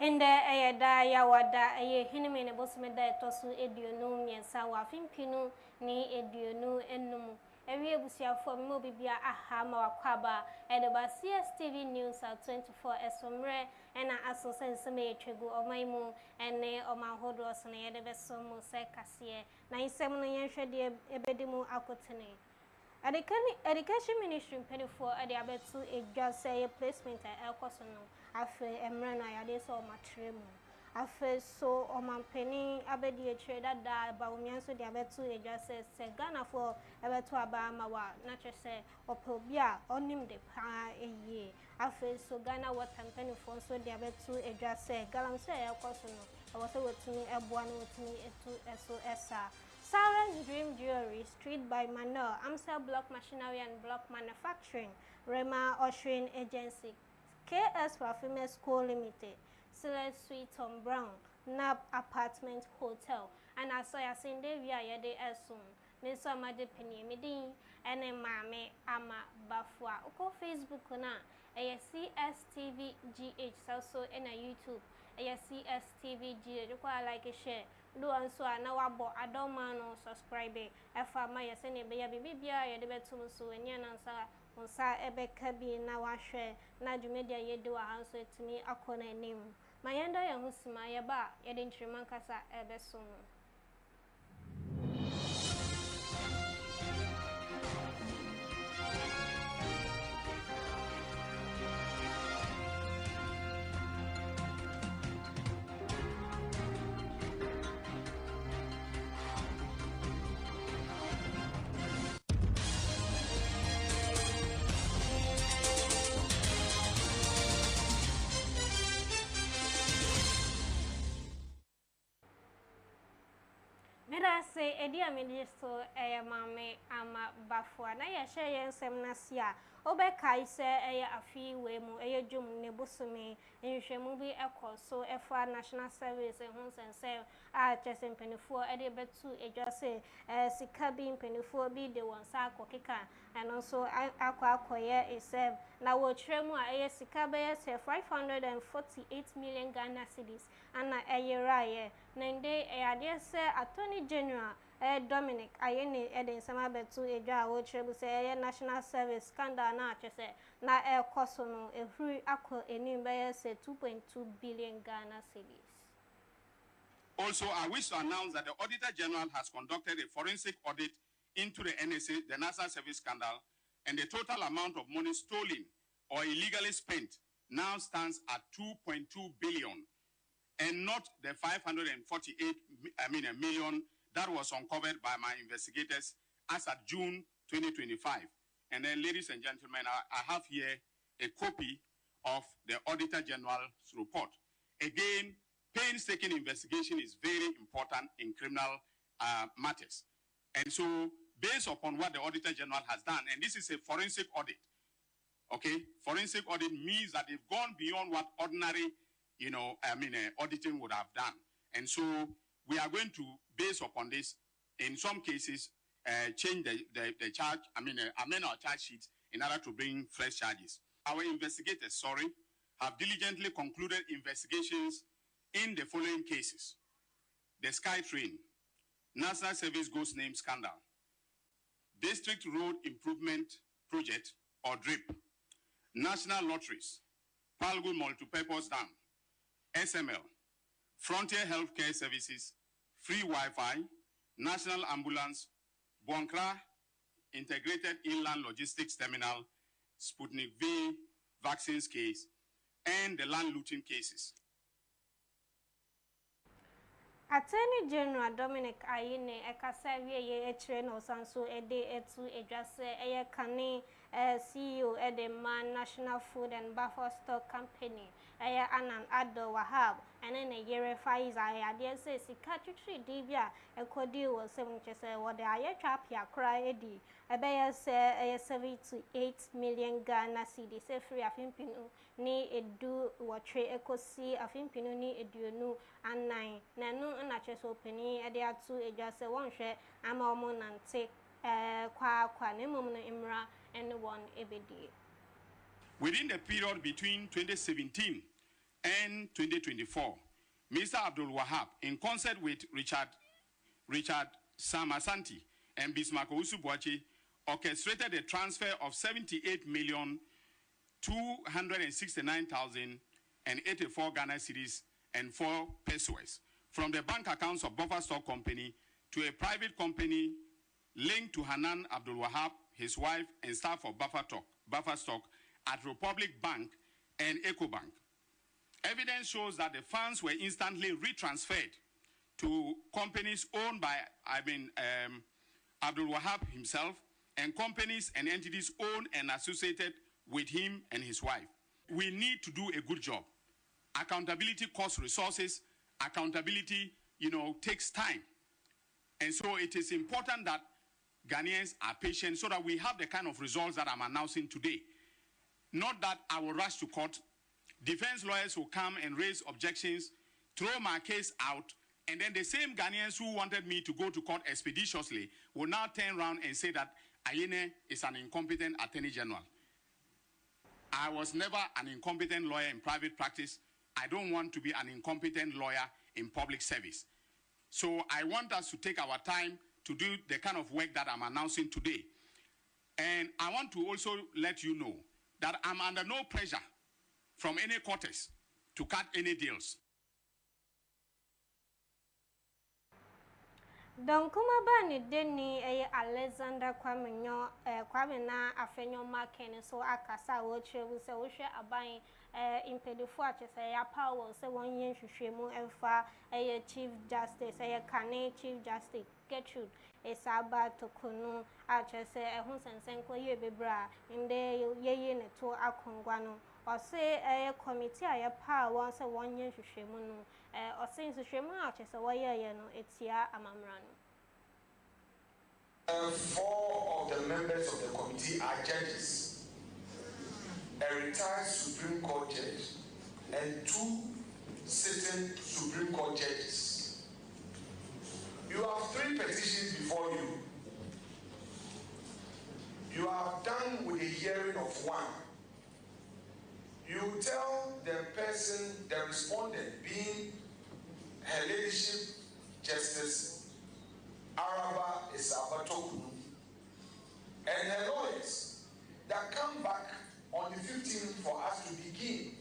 In the Ayada Yawada, a Hinman, a Bosmeda, Tosu, Edionu, and Sawa, Fimpinu, ni Edionu, Enum. Every busia for Mobibia, Ahama, Quaba, and about Cstv News at 24 as from Rare, and I also send some trigger or my moon, and ne or my hodros and the vessel, Mosecasier, 97 years, Ebedimu Akotene. Education Ministry for at the Abetu a just say placement at El Cosono, Afe Emrana, Yadeso Matremo. Afe so o man penny abedi trader da Baumian so the Abetu a just say Ghana for Abetu Abamawa, not just say Opobia, on him the pa a year. Afe so Ghana what and penny for so the Abetu a just say Galam say El Cosono, I was with me a one with me a SOSA. Sarah's Dream Jewelry, Street by Manor, Amstel Block Machinery and Block Manufacturing, Rema Ushering Agency, KS for Female School Limited, Celeste Suite Tom Brown, NAB Apartment Hotel, and I saw a Sunday via Yade Esun, Miss Amadi Penny Medin, and a Mame Ama Bafua, Oko Facebook na, a CSTV GH, also in a YouTube, a CSTV GH, require like a share. Do and so now about I don't man on subscribe. If I may send a baby, I the better so and yan answer on sa ebe kabi na wa share na media ye do a house to me a corner name. My enda ya husima ya ba ya didn't remarkasa ebe soon. I say, a dear minister, a mammy, ama bafua, na ya share yen semnasia, Obekai say a fee way mo, a jum nebusumi, and you shall movie echo, so a far national service and homes and sale, just in penny four, a bit two, a just say, a cabin penny four be the one sack or kika, and also aqua coyer is said, now what tremo a sikabe say 548 million Ghana cedis, and a year, Nende a idea say Attorney General Dominic Ayeni Eden Samabetu Eja wo trebu say national service scandal na chese na kosono ehuri akọ enim be say 2.2 billion Ghana cedis. Also, I wish to announce that the Auditor General has conducted a forensic audit into the NSA, the National Service Scandal, and the total amount of money stolen or illegally spent now stands at 2.2 billion. And not the 548 million that was uncovered by my investigators as at June 2025. And then, ladies and gentlemen, I have here a copy of the Auditor General's report. Again, painstaking investigation is very important in criminal matters. And so, based upon what the Auditor General has done, and this is a forensic audit, okay? Forensic audit means that they've gone beyond what ordinary auditing would have done. And so we are going to, based upon this, in some cases, change the charge, amend our charge sheets in order to bring fresh charges. Our investigators, have diligently concluded investigations in the following cases: the SkyTrain, National Service Ghost Name Scandal, District Road Improvement Project, or DRIP, National Lotteries, Palgo Multipurpose Dam, SML, Frontier Healthcare Services, Free Wi-Fi, National Ambulance, Bonkra Integrated Inland Logistics Terminal, Sputnik V vaccines case, and the land looting cases. Attorney General Dominic Ayine Ekasawie ye train osanso ede etu edwase eye kane CEO ede Man National Food and Buffer Stock Company eye Anan Ado Wahab ene ne yere faiza ade se sika twitwi dibia ekodi wo sem chese wo de aye twapia kra edi ebe se eye 78 million Ghana cedi se free afimpinu ni edu wotre ekosi afimpinu ni eduonu anan nanu na chese openi ede atu edwase wonhwe ama omo nante kwa nemum no imra and one ebedi. Within the period between 2017 and 2024, Mr. Abdul Wahab, in concert with Richard Samasanti and Bismarck Owusu-Boakye, orchestrated a transfer of 78,269,084 Ghana cedis and 4 pesos from the bank accounts of Buffer Stock Company to a private company linked to Hanan Abdul Wahab, his wife, and staff of Buffer Stock at Republic Bank and EcoBank. Evidence shows that the funds were instantly retransferred to companies owned by Abdul Wahab himself and companies and entities owned and associated with him and his wife. We need to do a good job. Accountability costs resources. Accountability, takes time. And so it is important that Ghanaians are patient so that we have the kind of results that I'm announcing today. Not that I will rush to court. Defense lawyers will come and raise objections, throw my case out, and then the same Ghanaians who wanted me to go to court expeditiously will now turn around and say that Ayine is an incompetent attorney general. I was never an incompetent lawyer in private practice. I don't want to be an incompetent lawyer in public service. So I want us to take our time to do the kind of work that I'm announcing today. And I want to also let you know that I'm under no pressure from any quarters to cut any deals. Don kuma ba ni deni Alexander Kwame na afenyo makene so akasa wo chebu se wo hwe aban impedifo achese ya power se won yen hwehwemu emfa Chief Justice Kane Chief Justice Gertrude Esaba Tokunu achese ehun sensenko ye bebra inde ye ne to akongwa no o se committee aya power se won yen hwehwemu no o se hwehwemu achese wo ye no etia amamra no. 4 of the members of the committee are judges, a retired Supreme Court judge, and 2 sitting Supreme Court judges. You have 3 petitions before you. You have done with a hearing of 1. You tell the person, the respondent, being Her Ladyship Justice Araba Esaba Tokunu, and her lawyers that come back on the 15th for us to begin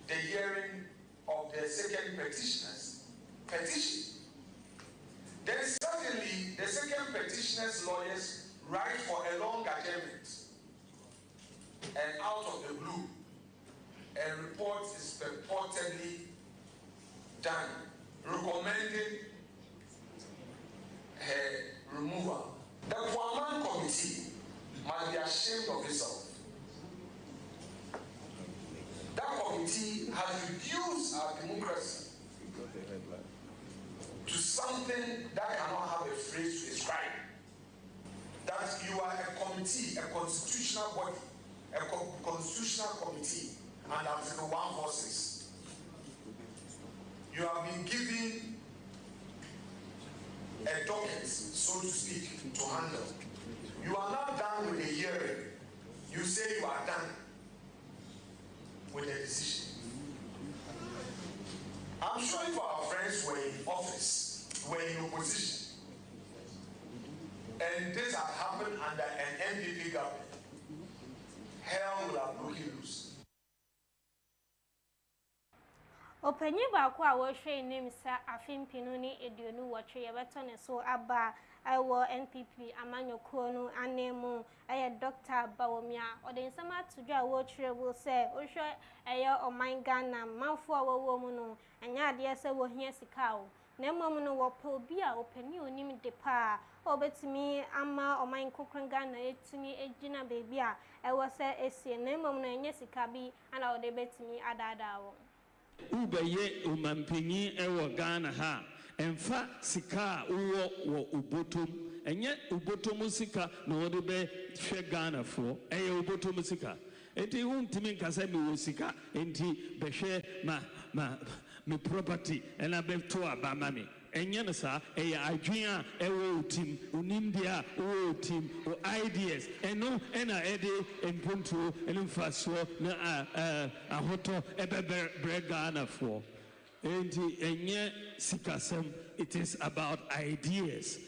the hearing of the second petitioner's petition. Then suddenly the second petitioner's lawyers write for a long adjournment, and out of the blue, a report is purportedly done recommending her removal. The Kwaman Committee must be ashamed of itself. That committee has reduced our democracy to something that cannot have a phrase to describe. That you are a committee, a constitutional body, a constitutional committee, and Article 146. You have been given a docket, so to speak, to handle. You are not done with the hearing. You say you are done with the decision. I'm sure if our friends were in office, were in opposition, and this had happened under an NPP government, hell would have broken loose. Openyi ba kwa wo hwe nim sa afimpinu ni eduonu wotwe ye beto ne so aba ewo NPP amanyoko no anemu Dr. Bawomia odensama tudwa wo twrebu se wo hwe oman Ghana manfo awowo mu no anya ade se wo hia sika o na mmom no wo pa obi a opanyi onim de pa obetimi ama oman kokron Ghana etimi ejina bebi a ewo se esie na mmom no anya sika bi ana ode betimi adada wo Ubeye umampenyi ewo Ghana ha emfa sika wo ubotom enye ubotom sika na wode be hwe Ghana fo eye ubotom sika enti huntimi nkasa mi wo sika enti behwe me property ena be to abama me enye no sa adwen a ewo team onimdia o team o ideas eno ena ede empuntuo ene mfaso na ahoto ebebre Ghana for enti enye sikasem. It is about ideas.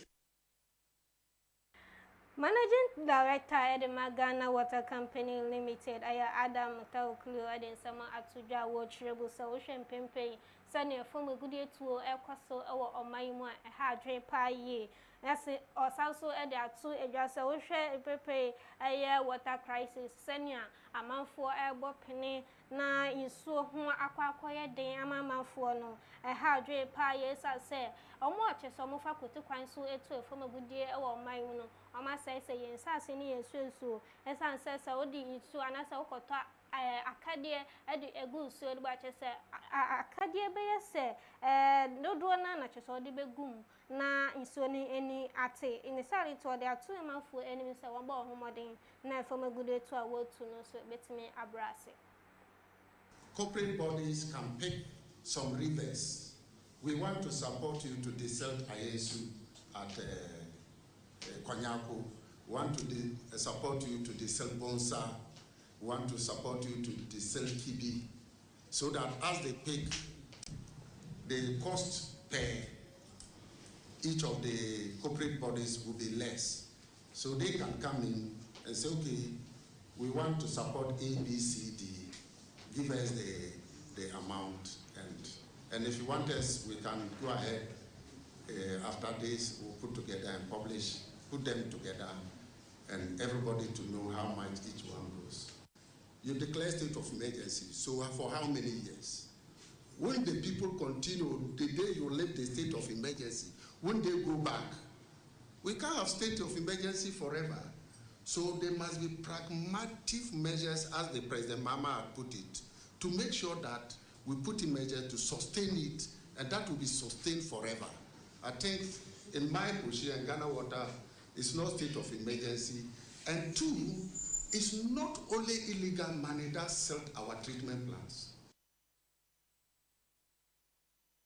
Managing Director at the Ghana Water Company Limited, Adam Tauklu, and some Atuja Watch Rebel Solution Pempe, Sunny from a good year to Equaso or my one, a hard pie. That's it, or also at the two address ocean pepe a year water crisis, senior, a month for a penny, na in so whom aqua quiet day, a man for no, a hard pie, yes, I say, or watch a summer faculty quite so a two from a good year or my own. I must say, yes, I see near so, as I says, I would eat so, and as I got Acadia at a good sword, but I say, Acadia Bay say, no do none, just all the begoon. Na insoni any ate in the side to there are 2 months for enemies I want more modern na from a good day to a word to know so bet me abrase. Corporate bodies can pick some rivers. We want to support you to descend ISU at Konyako. We want to support you to descend Bonsa. We want to support you to descend Kibi, so that as they pick, the cost per each of the corporate bodies will be less. So they can come in and say, okay, we want to support A, B, C, D, give us the amount. And if you want us, we can go ahead after this, we'll put together and publish, put them together, and everybody to know how much each one goes. You declare state of emergency, so for how many years? When the people continue, the day you leave the state of emergency, when they go back, we can't have state of emergency forever. So there must be pragmatic measures, as the President Mama had put it, to make sure that we put in measures to sustain it, and that will be sustained forever. I think in my position, Ghana Water is not state of emergency, and two, it's not only illegal money that sold our treatment plants.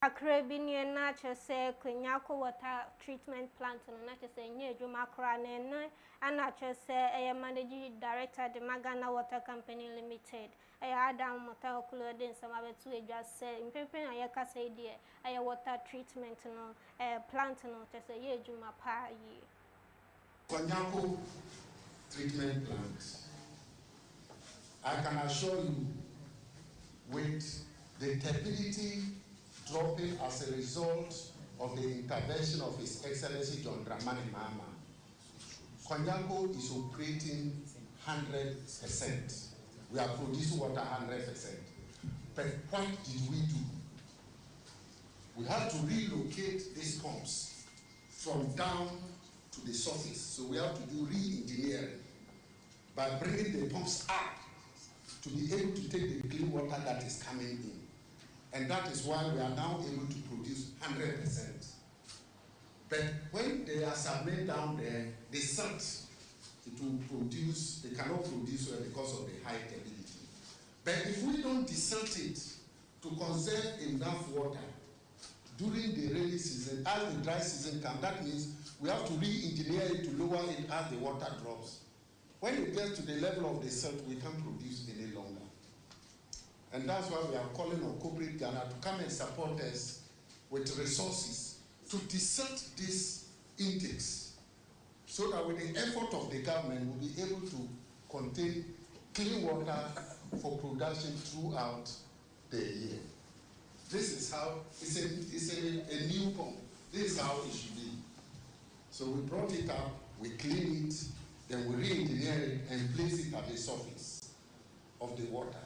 Akrabini nature say Konyako water treatment plant and nature say near Jumakra and nature say a managing director the Ghana Water Company Limited. I Adam Motakulo then some other two just say in Pepe I say dear I water treatment no plant no just say ye Jumapa ye. Konyako treatment plant. I can assure you with the turbidity dropping as a result of the intervention of His Excellency John Dramani Mahama, Konyako is operating 100%. We are producing water 100%. But what did we do? We had to relocate these pumps from down to the surface. So we have to do re-engineering by bringing the pumps up to be able to take the clean water that is coming in. And that is why we are now able to produce 100%. But when they are submerged down there, they silt. It will produce, they cannot produce well because of the high turbidity. But if we don't desilt it to conserve enough water during the rainy season, as the dry season comes, that means we have to re-engineer it to lower it as the water drops. When it gets to the level of the silt, we can't produce any longer. And that's why we are calling on corporate Ghana to come and support us with resources to desilt these intakes, so that with the effort of the government, we'll be able to contain clean water for production throughout the year. This is how, it's a new pump. This is how it should be. So we brought it up, we clean it, then we re-engineer it and place it at the surface of the water.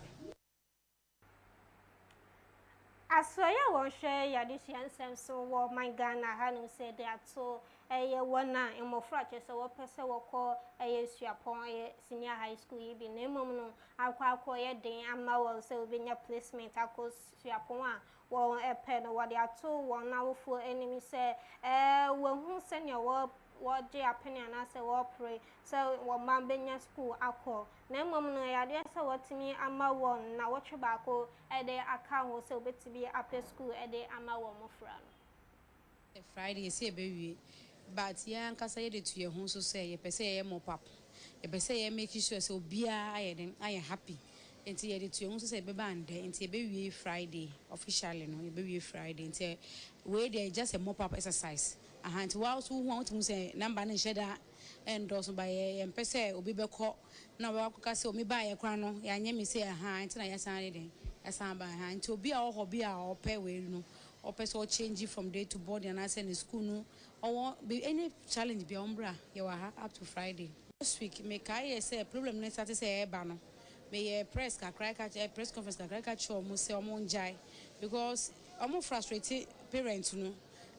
As for ya won't share ya this answer so what my Ghana Hanu said that so a one in more fractures or person will call a senior high school be name no I'll call a day and my will so be your placement I could Siapona well a pen or what they are told 1 hour for enemy say when who send your work what the opinion as a war pray so what man be your school I call name no idea so what to me I'm one now what tobacco a day account will so be to be after school a day I'm a woman friend. Friday say baby, but yeah, nkasa ye de to your home so say ye pese ye mop up. Ye pese ye make sure so bia I am happy. Enti ye de to your home so say beba and enti ye be Friday officially no ye be Friday enti we dey just a mop up exercise. Aha enti while so want to say number na sheda endorse by ye pese obi be call na we akaka say o me ba ye kwan no ya anye me say aha enti na yasan den yasan ba aha enti obi a wo hobby a ope we no or person change from day to board and I send in school no or be any challenge be umbra you are up to Friday. This week make I say a problem next Saturday say bano. May press press conference show almost say jai because almost frustrated parents no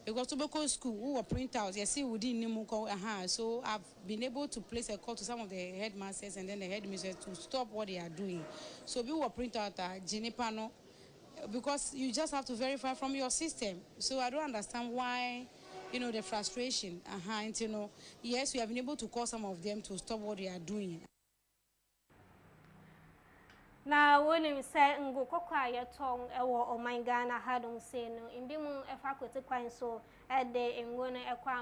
because to go school who were print out you see we didn't know so I've been able to place a call to some of the headmasters and then the headmasters to stop what they are doing. So we were print out Jenipano because you just have to verify from your system. So I don't understand why, the frustration. And, yes, we have been able to call some of them to stop what they are doing. Now, when you say ngo kokwa ye tong ewo o my Ghana hadon say no indi mu efa kwete kwan so de ngo no ekwa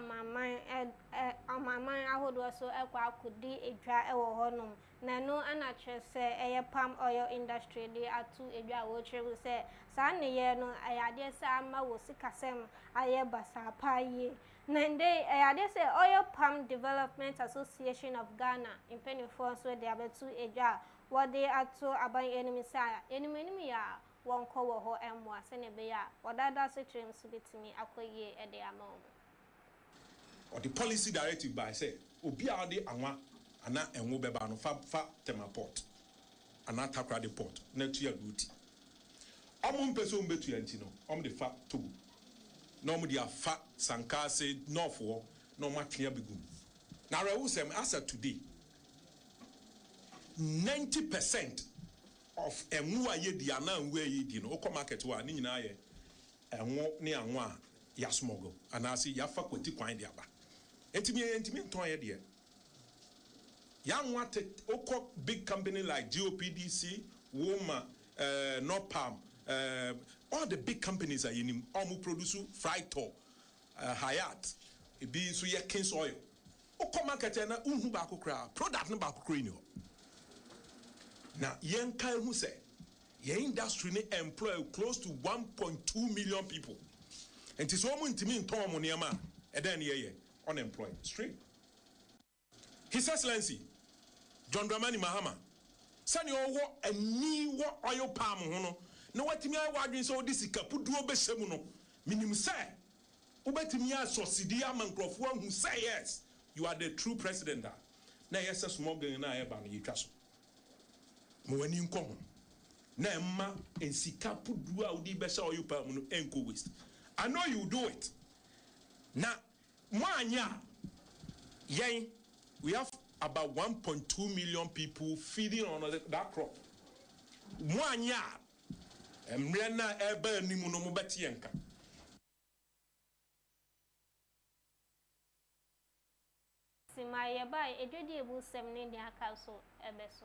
amaman ahodo so ekwa akodi edwa ewo honom na no ana kire say eye palm oil industry dey atu edwa wo kire say sa ne ye no ayade say ama wo sikasem aye basa paye nende ayade say oil palm development association of Ghana in penifo so dey abetu edwa what they are to about enemy side enemy ya won ko wo ho emwa se ne be ya odada secretary msubiti mi akoye e de amom or the policy directive by say obi a de anwa ana enwo beba no fa tema port ana takra de port na tu ya duty omum peso mbetu ya nti no de fa to no de afa sankase northwo no matwea begum na rewu sem as of today 90% of enwo aye di ana nwo aye di no okọ market wa ni nyina ye enwo ni anwo a ya smuggle ana si ya fa kwati kwan di aba entimi nton ye de ya nwa te okọ big company like GOPDC Woma Nopam all the big companies are in almost produce Frytor Hayat ebi so ye King's Oil okọ market na unhu ba kokra product no ba kokra ni. Now, yen kai who say, your industry employ close to 1.2 million people. And it's almost to me in Tom Moniama, and then unemployed. Straight. His Excellency, John Dramani Mahama, send your war and new oil palm hono. No, what me I want so this is Capudu Besemuno. Minim say, Ubetimia Sosidia Mancroft one who say yes, you are the true president. Now, yes, a small girl and I have an castle. Mwani nkomo na emma ensika pudu a odi besa oil palm no enko waste. I know you do it. Na mwanya yen we have about 1.2 million people feeding on that crop. Mwanya emrena ebe nimu no mobeti enka. Simaye ba edwedi ebu semne di akaso ebeso.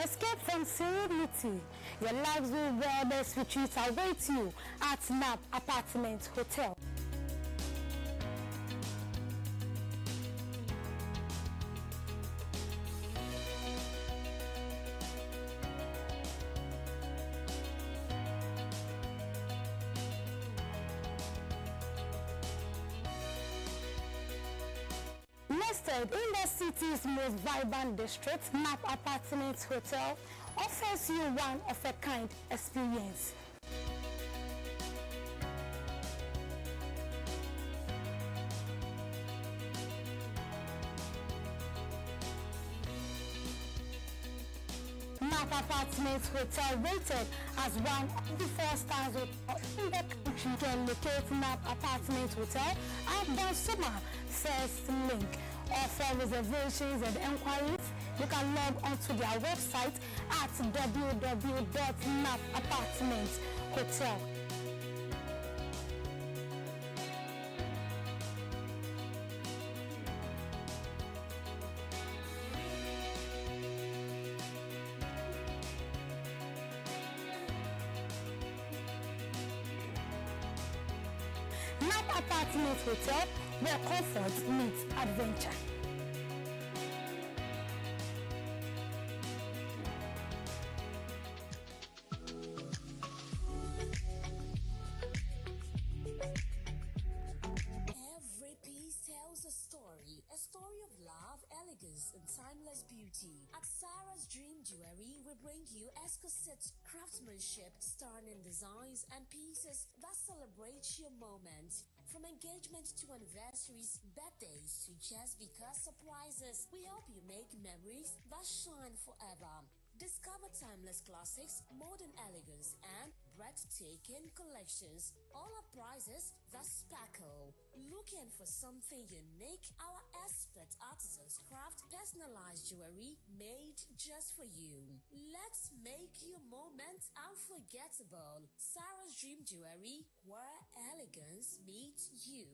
Escape from serenity. Your luxury wellness retreat awaits you at NAP Apartment Hotel. Nested in the city's most vibrant district, NAP Apartments Hotel offers you one of a kind experience. NAP NAP Apartments Hotel, rated as one of the 4 stars hotel in the country. You can locate NAP Apartments Hotel at the summer first link. For reservations and enquiries, you can log onto their website at www.napapartmentshotel. NAP Apartments Hotel, where comfort meets adventure. Every piece tells a story of love, elegance, and timeless beauty. At Sarah's Dream Jewelry, we bring you exquisite craftsmanship, stunning designs, and pieces that celebrate your moment. From engagement to anniversaries, birthdays to just because surprises, we help you make memories that shine forever. Discover timeless classics, modern elegance, and breathtaking collections. All our prizes that sparkle. Looking for something unique? Our expert artisans craft personalized jewelry made just for you. Let's make your moment unforgettable. Sarah's Dream Jewelry, where elegance meets you.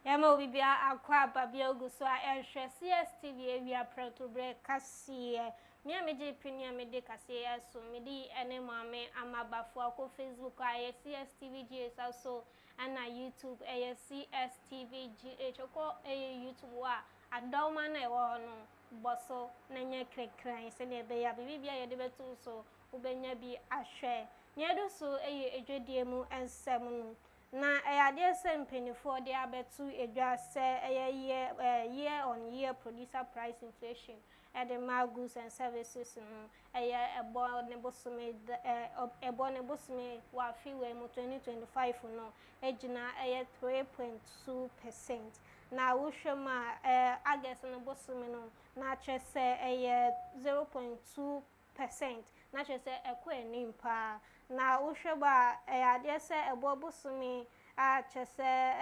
Yama bibia akwa babia oguso a ehwe Cstv ewia preto bre kase me ameje pinia me de kase eso me di ene maame amabafo akọ Facebook a Cstv GH also ana YouTube Cstv GH okọ YouTube wa adawma na ewo no boso na nya krekran se ne be ya bibia ye de betu so ubenya bi ahwe nyedo so edwedie mu ensem no na ayade sempenifo de abetu edwa se year on year producer price inflation at the goods and services no ebo ne bosome wa fiwe mu 2025 no ejina 3.2%. na wohwema August no bosome no na chese 0.2%. na chese ekọ enim pa na wohweba ade se ebobosumi a chese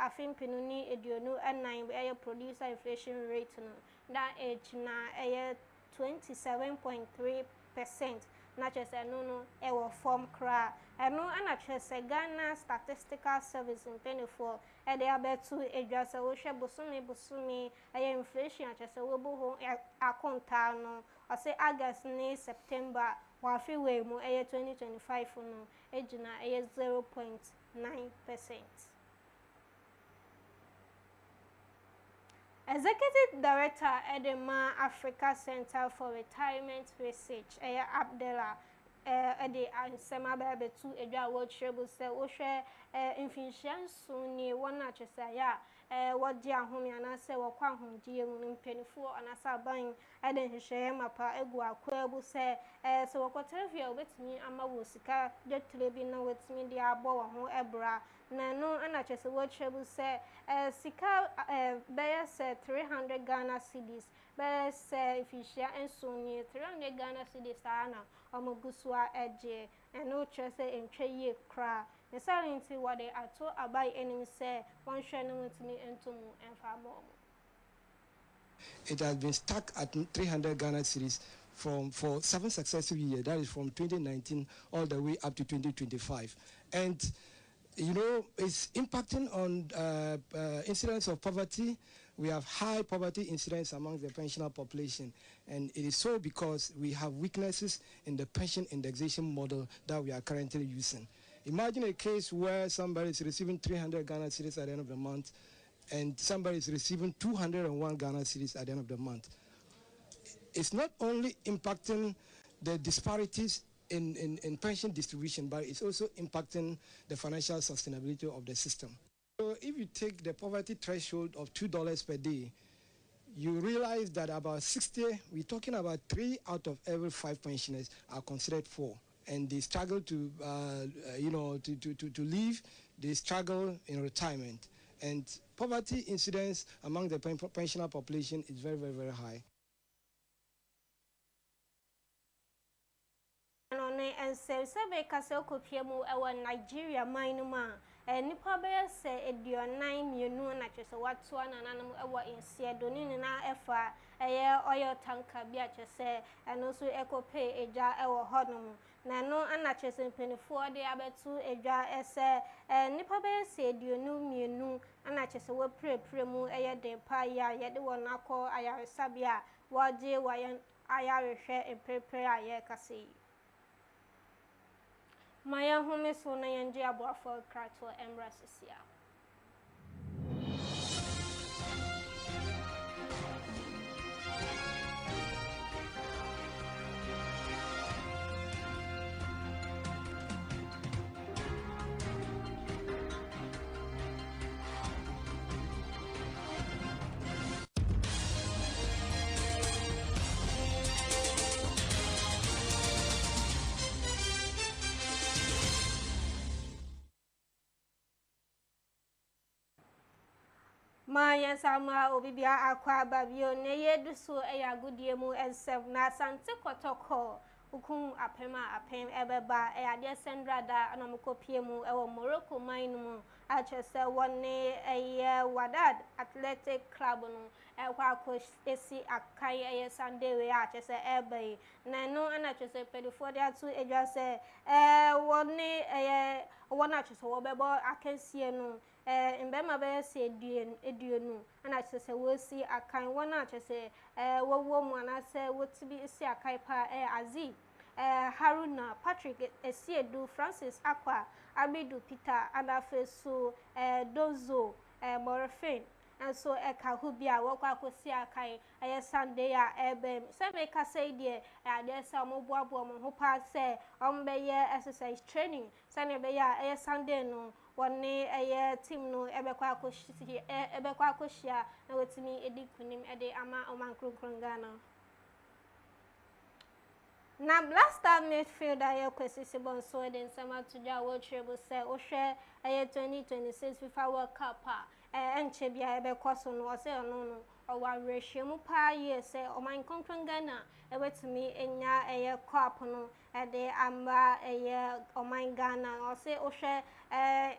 afimpinu ni eduonu enan producer inflation rate no that age na 27.3%. na chese no ewo form kra eno ana chese Ghana Statistical Service in 24 de abetu edwase wohwe bosumi inflation a chese wobo ho akonta no ose August ni September wa fiwe mu 2025 no ejina 0.9%. Executive Director Edema Africa Center for Retirement Research Abdella de ansema bebe tu edwa wo treble se wo hwe infinitiansu ni wona chesa ya wodi ahome anase wo kwa ahomdie mu mpenifu anasa ban de hwehwe mapa egu akwabu se se wo kotrefia obetimi ama wo sika de trebi na wetimi de abo wo ho ebra na no ana chesa wo treble se sika be se 300 Ghana cedis be se ifishia ensu ni 300 Ghana cedis ana omogusua eje eno chese entwe ye kra ne salinti wade ato abai enim se won hwe no mutimi entomu enfamo. It has been stuck at 300 Ghana cedis for 7 successive years. That is from 2019 all the way up to 2025. And you know, it's impacting on incidence of poverty. We have high poverty incidence among the pensioner population, and it is so because we have weaknesses in the pension indexation model that we are currently using. Imagine a case where somebody is receiving 300 Ghana cedis at the end of the month, and somebody is receiving 201 Ghana cedis at the end of the month. It's not only impacting the disparities in pension distribution, but it's also impacting the financial sustainability of the system. So if you take the poverty threshold of $2 per day, you realize that about 60, we're talking about 3 out of every 5 pensioners are considered poor, and they struggle to, to live they struggle in retirement. And poverty incidence among the pensioner population is very, very, very high. And so Sabe Castle Piemu, our Nigeria minor. And Nipa Bear say a dear 9 you know, not just what one and animal our in Seadonin and our effort, a year oil tanker beacher say, and also echo pay a jar our hodnum. Nano and not just in 24 day about 2 a jar essay, and Nipa Bear said you knew me no, and not just a word premu a year de paya, yet the one I call Aya Sabia, what dear why I share in prepare a year cassie. Maya home so na yanje aboafo krato embrasesia. Maya sama obibia akwa babio ne yedu so eya godie mu ensem na sante kotoko ukun apem ebeba eya de sendra da anamkopie mu ewo Morocco mine mu achese wonne eye Wadad Athletic Club no ekwa ko esi akai eye Sunday we achese ebe na no anachese pedifo de atu edwa se wonne eye wona achese wo bebo akansie no mbema be se eduenu ana chese wo si akan wona chese wo mu ana se wotibi si akai pa Azi Haruna Patrick Esiedu Francis Akwa Abidu Peter Adafe so Dozo Morfin and so Kahubia wakwa kosi akai Sunday ebem Sabe ka say die there some boabo mo hopa say ombeye exercise training Sunday be Sunday no one team no ebekwa akoshia na wetimi edi kunim ede ama omankron Ghana. Na blaster midfielder ye kwesi sibon so den sama tuja world treble say o hwe 2026 FIFA World Cup enche bia ebekwa so no say no owa rehwemu pa ye say omankron Ghana ewetimi enya cup no ede amba oman Ghana o say o hwe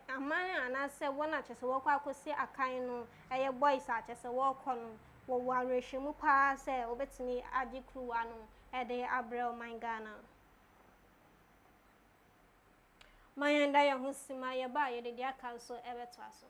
amane anase wona chese wo kwa akosi akan no boys a chese wo kɔ no wo warehwemu pa say obetimi agikruwa no ede abrel mangana mayenda ya husima ya ba ye de dia kanso ebeto aso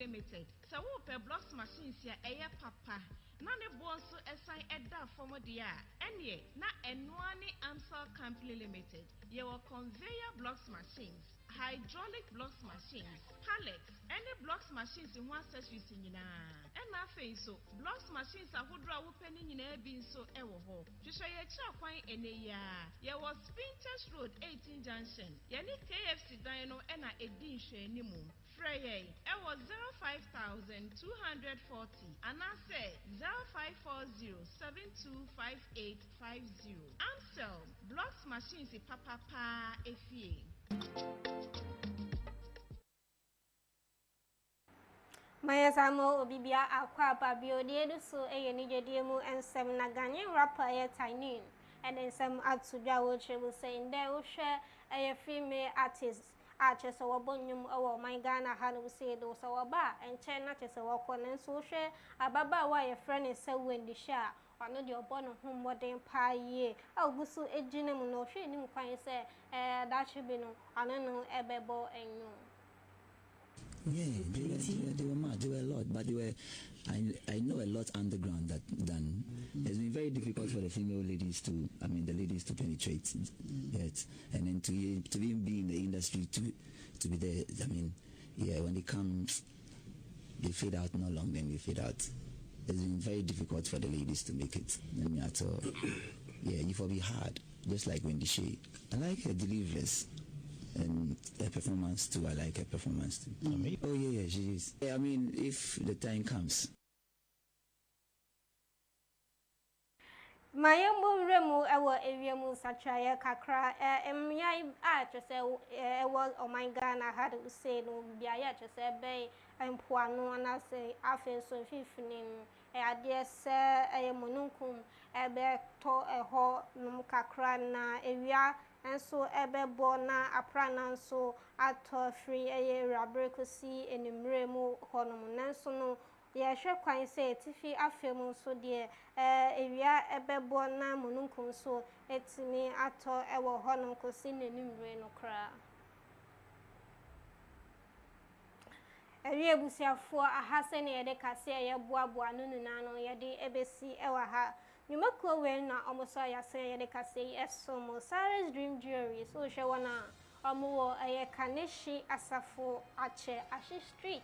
Limited. So we blocks machines here papa. None bonso assign edda from dia. Any na enwani Amsel Company Limited. Your conveyor blocks machines, hydraulic blocks machines, pallets, any blocks machines in one session in and nothing so blocks machines are who draw opening in a bin so ewo. To show your chapine in a year. There was Spinters Road 18 Junction. Yani KFC Dino and a dish anymore. Freye, it was 05240 and I say 0540725850. Amsel blocks machines papa efie. Maya Samo Obibia Aqua Babio de so a nijediemu and some Nagani rapper tiny and then some Atsuja which will say in there will share a female artist. Arches or bonium or my Ghana had say those our bar and China is a walk on and so share a baba why a friend is so windy share or not your born home what then pie ye. Oh, go so a gentleman no she knew quite say that should be no, I don't know a bebo and no. Yeah, they were mad, they were a lot, but they were I know a lot underground that done. It's been very difficult for the female ladies to, the ladies to penetrate it, and then to even be in the industry to be there. When they come, they fade out. No long, then they fade out. It's been very difficult for the ladies to make it. At all. You for be hard, just like Wendy Shea. I like her deliveries. And her performance too. I like her performance too. Oh yeah, she is. If the time comes. Mayambo remu ewo ewiemu sachaye kakra emyai a chese ewo oh my Ghana had to say no bia ya chese be empoano na say afen so fifinin ade se eyemununkum ebe to eho num kakra na ewia enso ebe bo na aprana nso ato free eye rabrekusi enimremu honum nanso no ye hwe kwan se tifi afemu so de ewia ebebo na mununkum so etimi ato ewo honum kosi nenimre no kra ewie busiafo ahase ne yede kase ye boaboa no nunano yede ebesi ewa ha nyumako we na omoso yase yede kase esomo Sarah's Dream Jewelry so hwe wona omo eye Kaneshi Asafo Ache Ashi Street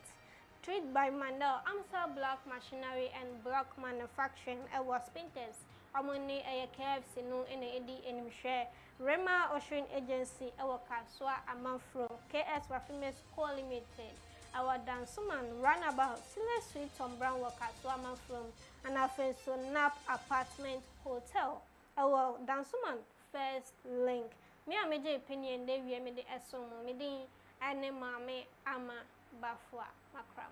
Treat by Mandel, Amsa Black Machinery and Black Manufacturing, was painters. Amoni a KFC no in a Eddie and share. Rema Ocean Agency, our Kaswa Amanfro, KS Rafimes Co Limited. Our Dansuman Runabout, Sile Suite on Brown Kaswa Amanfro, and our face Nap Apartment Hotel. Our Dansuman First Link. Me a major opinion, they we made the Esomo, Midi, and Mame Ama Bafwa Macram.